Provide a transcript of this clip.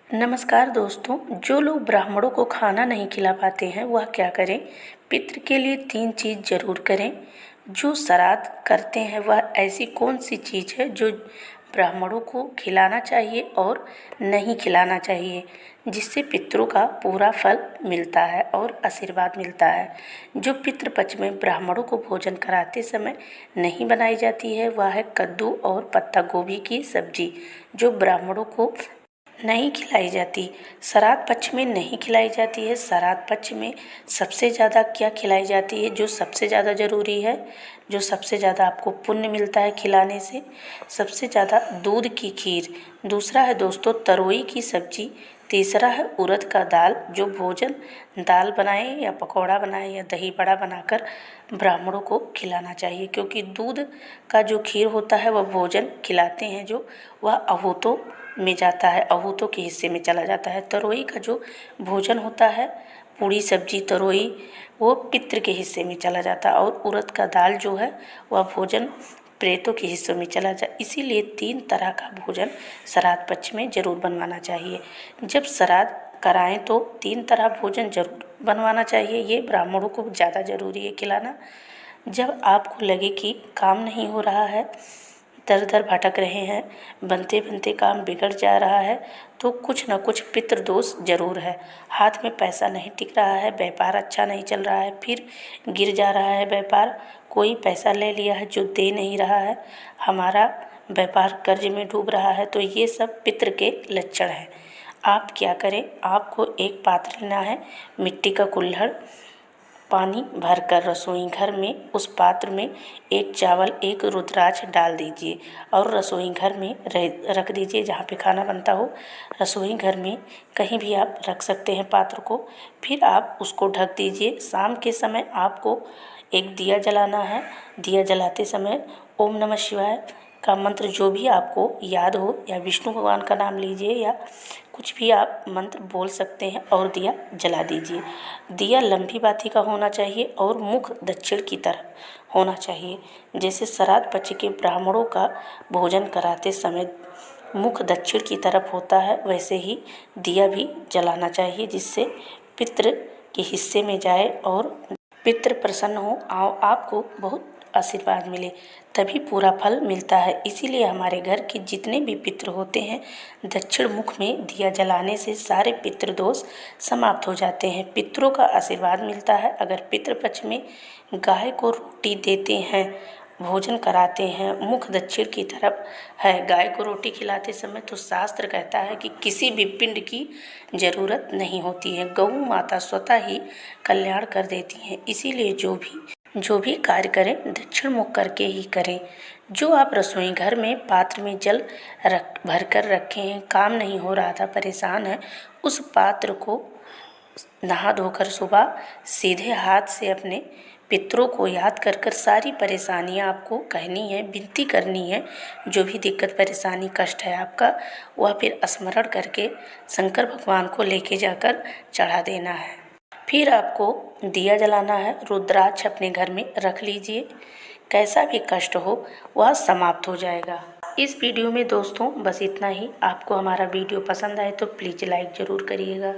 नमस्कार दोस्तों। जो लोग ब्राह्मणों को खाना नहीं खिला पाते हैं वह क्या करें? पितृ के लिए 3 चीज़ ज़रूर करें। जो श्राद्ध करते हैं वह ऐसी कौन सी चीज़ है जो ब्राह्मणों को खिलाना चाहिए और नहीं खिलाना चाहिए, जिससे पितरों का पूरा फल मिलता है और आशीर्वाद मिलता है। जो पितृपक्ष में ब्राह्मणों को भोजन कराते समय नहीं बनाई जाती है वह है कद्दू और पत्ता गोभी की सब्जी, जो ब्राह्मणों को नहीं खिलाई जाती। श्राद्ध पक्ष में नहीं खिलाई जाती है। श्राद्ध पक्ष में सबसे ज़्यादा क्या खिलाई जाती है, जो सबसे ज़्यादा ज़रूरी है, जो सबसे ज़्यादा आपको पुण्य मिलता है खिलाने से? सबसे ज़्यादा दूध की खीर। दूसरा है दोस्तों तरोई की सब्जी। तीसरा है उड़द का दाल। जो भोजन दाल बनाए या पकौड़ा बनाए या दही बड़ा बनाकर ब्राह्मणों को खिलाना चाहिए, क्योंकि दूध का जो खीर होता है वह भोजन खिलाते हैं जो वह अहूतों में जाता है, अहूतों के हिस्से में चला जाता है। तरोई का जो भोजन होता है, पूड़ी सब्जी तरोई, वो पितृ के हिस्से में चला जाता है, और उड़द का दाल जो है वह भोजन प्रेतों के हिस्सों में चला जाए। इसीलिए 3 तरह का भोजन श्राद्ध पक्ष में जरूर बनवाना चाहिए। जब श्राद्ध कराएं तो 3 तरह भोजन जरूर बनवाना चाहिए। ये ब्राह्मणों को ज़्यादा ज़रूरी है खिलाना। जब आपको लगे कि काम नहीं हो रहा है, दर दर भटक रहे हैं, बनते बनते काम बिगड़ जा रहा है, तो कुछ न कुछ पितृ दोष जरूर है। हाथ में पैसा नहीं टिक रहा है, व्यापार अच्छा नहीं चल रहा है, फिर गिर जा रहा है व्यापार, कोई पैसा ले लिया है जो दे नहीं रहा है, हमारा व्यापार कर्ज में डूब रहा है, तो ये सब पितृ के लक्षण हैं। आप क्या करें? आपको एक पात्र लेना है, मिट्टी का कुल्हड़, पानी भरकर रसोई घर में उस पात्र में एक चावल एक रुद्राक्ष डाल दीजिए और रसोई घर में रख दीजिए, जहाँ पे खाना बनता हो। रसोई घर में कहीं भी आप रख सकते हैं पात्र को। फिर आप उसको ढक दीजिए। शाम के समय आपको एक दिया जलाना है। दिया जलाते समय ओम नमः शिवाय का मंत्र जो भी आपको याद हो, या विष्णु भगवान का नाम लीजिए, या कुछ भी आप मंत्र बोल सकते हैं और दिया जला दीजिए। दिया लंबी बाती का होना चाहिए और मुख दक्षिण की तरफ होना चाहिए। जैसे श्राद्ध पक्ष के ब्राह्मणों का भोजन कराते समय मुख दक्षिण की तरफ होता है, वैसे ही दिया भी जलाना चाहिए, जिससे पितृ के हिस्से में जाए और पितृ प्रसन्न हो, आपको बहुत आशीर्वाद मिले, तभी पूरा फल मिलता है। इसीलिए हमारे घर के जितने भी पितृ होते हैं, दक्षिण मुख में दिया जलाने से सारे पितृ दोष समाप्त हो जाते हैं, पितरों का आशीर्वाद मिलता है। अगर पितृपक्ष में गाय को रोटी देते हैं, भोजन कराते हैं, मुख दक्षिण की तरफ है, गाय को रोटी खिलाते समय, तो शास्त्र कहता है कि किसी भी पिंड की जरूरत नहीं होती है, गौ माता स्वतः ही कल्याण कर देती हैं। इसीलिए जो भी कार्य करें दक्षिण मुख करके ही करें। जो आप रसोई घर में पात्र में जल भर कर रखे हैं, काम नहीं हो रहा था, परेशान है, उस पात्र को नहा धोकर सुबह सीधे हाथ से अपने पितरों को याद कर कर सारी परेशानियां आपको कहनी है, विनती करनी है। जो भी दिक्कत परेशानी कष्ट है आपका, वह फिर स्मरण करके शंकर भगवान को लेके जाकर चढ़ा देना है। फिर आपको दिया जलाना है, रुद्राक्ष अपने घर में रख लीजिए, कैसा भी कष्ट हो वह समाप्त हो जाएगा। इस वीडियो में दोस्तों बस इतना ही। आपको हमारा वीडियो पसंद आए तो प्लीज़ लाइक ज़रूर करिएगा।